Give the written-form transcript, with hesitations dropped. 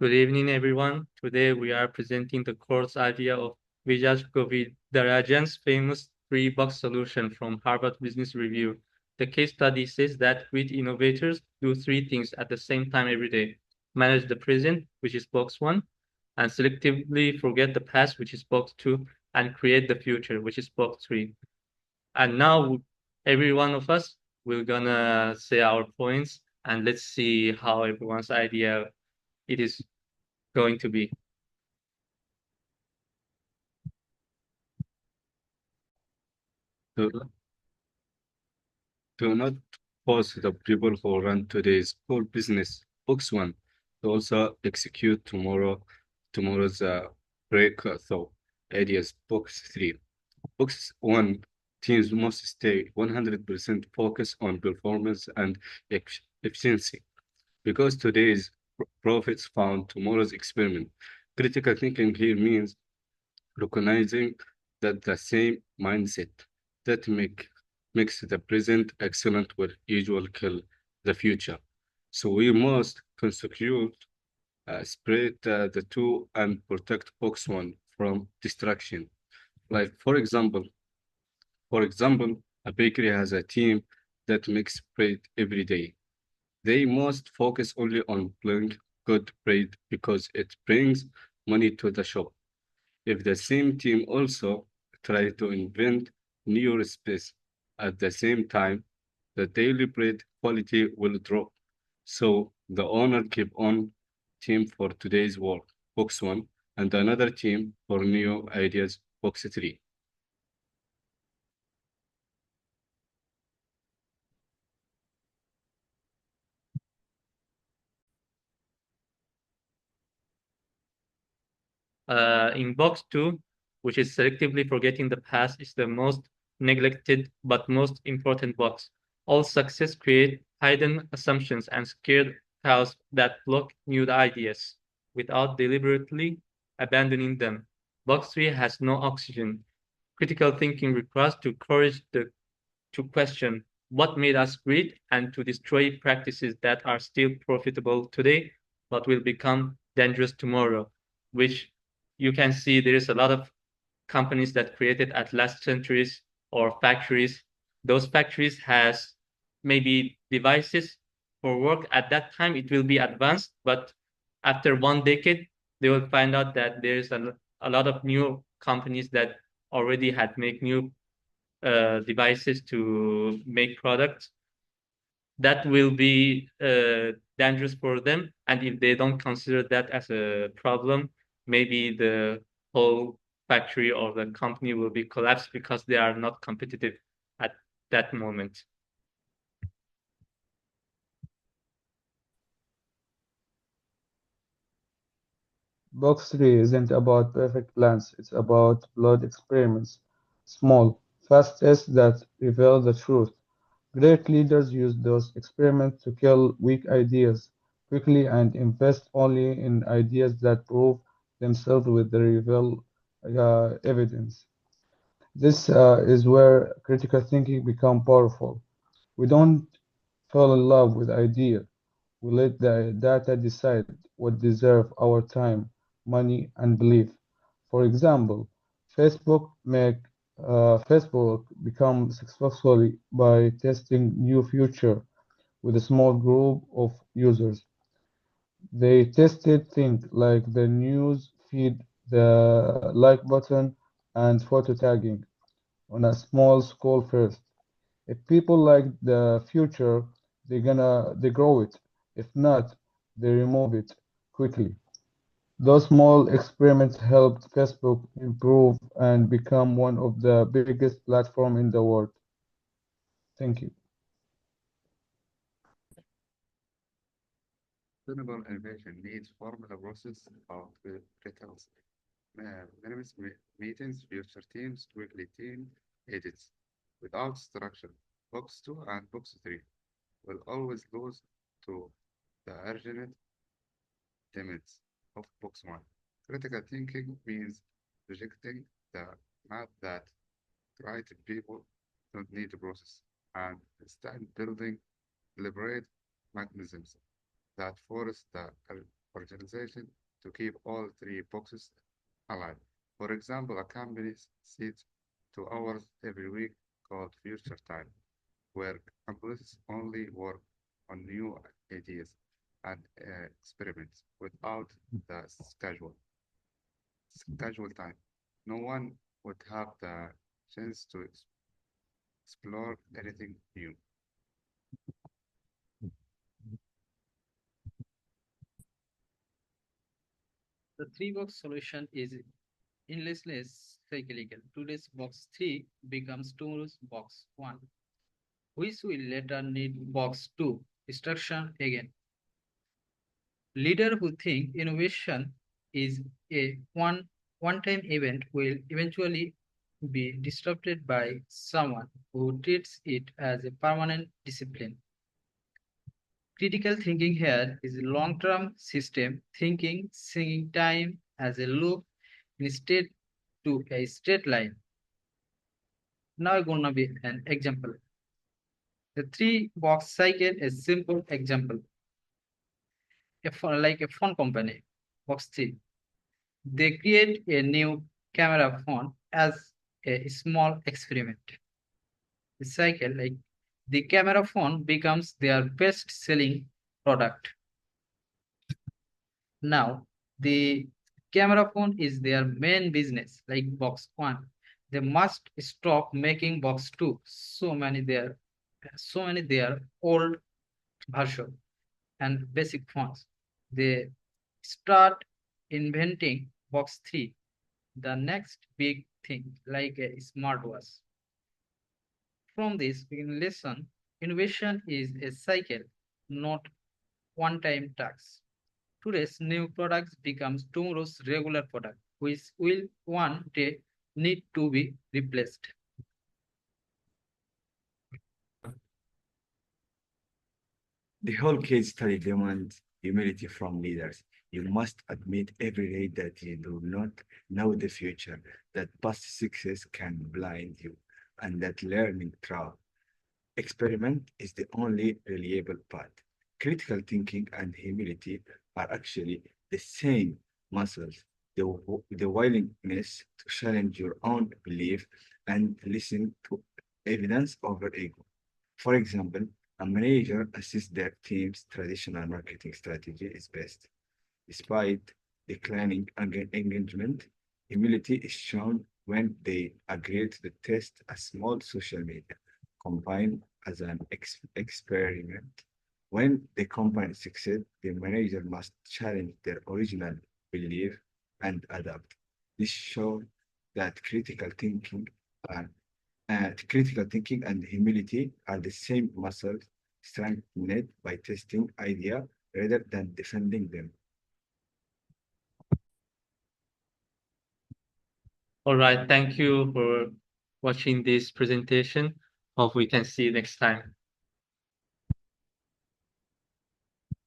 Good evening, everyone. Today we are presenting the course idea of Vijay Govindarajan's famous three-box solution from Harvard Business Review. The case study says that great innovators do three things at the same time every day: manage the present, which is box one, and selectively forget the past, which is box two, and create the future, which is box three. And now every one of us we're gonna say our points, and let's see how everyone's idea it is going to be. Do, do not force the people who run today's core business, box one, to also execute tomorrow's breakthrough ideas, box three. Box one, teams must stay 100% focused on performance and efficiency because today's profits found tomorrow's experiment. Critical thinking here means recognizing that the same mindset that makes the present excellent will usually kill the future. So we must consecute, spread the two and protect box one from distraction. Like for example, a bakery has a team that makes bread every day. They must focus only on playing good bread because it brings money to the shop. If the same team also try to invent new recipes at the same time, the daily bread quality will drop. So the owner keep on team for today's work, box one, and another team for new ideas, box three. In box two, which is selectively forgetting the past, is the most neglected but most important box. All success create hidden assumptions and scared cows that block new ideas without deliberately abandoning them. Box three has no oxygen. Critical thinking requires to courage to question what made us great and to destroy practices that are still profitable today but will become dangerous tomorrow, which you can see there is a lot of companies that created at last centuries or factories. Those factories has maybe devices for work at that time it will be advanced, but after 1 decade they will find out that there's a lot of new companies that already had make new devices to make products that will be dangerous for them. And if they don't consider that as a problem, maybe the whole factory or the company will be collapsed because they are not competitive at that moment. Box 3 isn't about perfect plans, it's about flawed experiments. Small, fast tests that reveal the truth. Great leaders use those experiments to kill weak ideas quickly and invest only in ideas that prove themselves with the real evidence. This is where critical thinking becomes powerful. We don't fall in love with idea. We let the data decide what deserve our time, money, and belief. For example, Facebook become successfully by testing new feature with a small group of users. They tested things like the news feed, the like button, and photo tagging on a small scale first. If people like the future, they grow it. If not, they remove it quickly. Those small experiments helped Facebook improve and become one of the biggest platforms in the world. Thank you. Sustainable innovation needs formula process of critical minimum meetings, future teams, weekly team edits. Without structure, box two and box three will always lose to the urgent demands of box one. Critical thinking means rejecting the math that creative people don't need the process and instead building deliberate mechanisms that force the organization to keep all three boxes alive. For example, a company sits 2 hours every week called future time, where employees only work on new ideas and experiments without the schedule time. No one would have the chance to explore anything new. The three box solution is endlessly cyclical. Today's box 3 becomes tomorrow's box 1, which will later need box 2 instruction again. Leader who think innovation is a one-time event will eventually be disrupted by someone who treats it as a permanent discipline. Critical thinking here is long-term system thinking, seeing time as a loop instead to a straight line. Now gonna be an example. The three box cycle is simple example. Like a phone company, box 3. They create a new camera phone as a small experiment. The cycle, like the camera phone becomes their best selling product. Now, the camera phone is their main business, like box 1. They must stop making box 2. So many their old version and basic phones. They start inventing box 3, the next big thing, like a smartwatch. From this, we can lesson innovation is a cycle, not one-time task. Today's new products becomes tomorrow's regular product, which will one day need to be replaced. The whole case study demands humility from leaders. You must admit every day that you do not know the future, that past success can blind you, and that learning through experiment is the only reliable path. Critical thinking and humility are actually the same muscles. The willingness to challenge your own belief and listen to evidence over ego. For example, a manager assists their team's traditional marketing strategy is best. Despite declining engagement, humility is shown when they agree to test a small social media campaign as an experiment. When the company succeeds, the manager must challenge their original belief and adapt. This shows that critical thinking and humility are the same muscles strengthened by testing idea rather than defending them. All right, thank you for watching this presentation. Hope we can see you next time.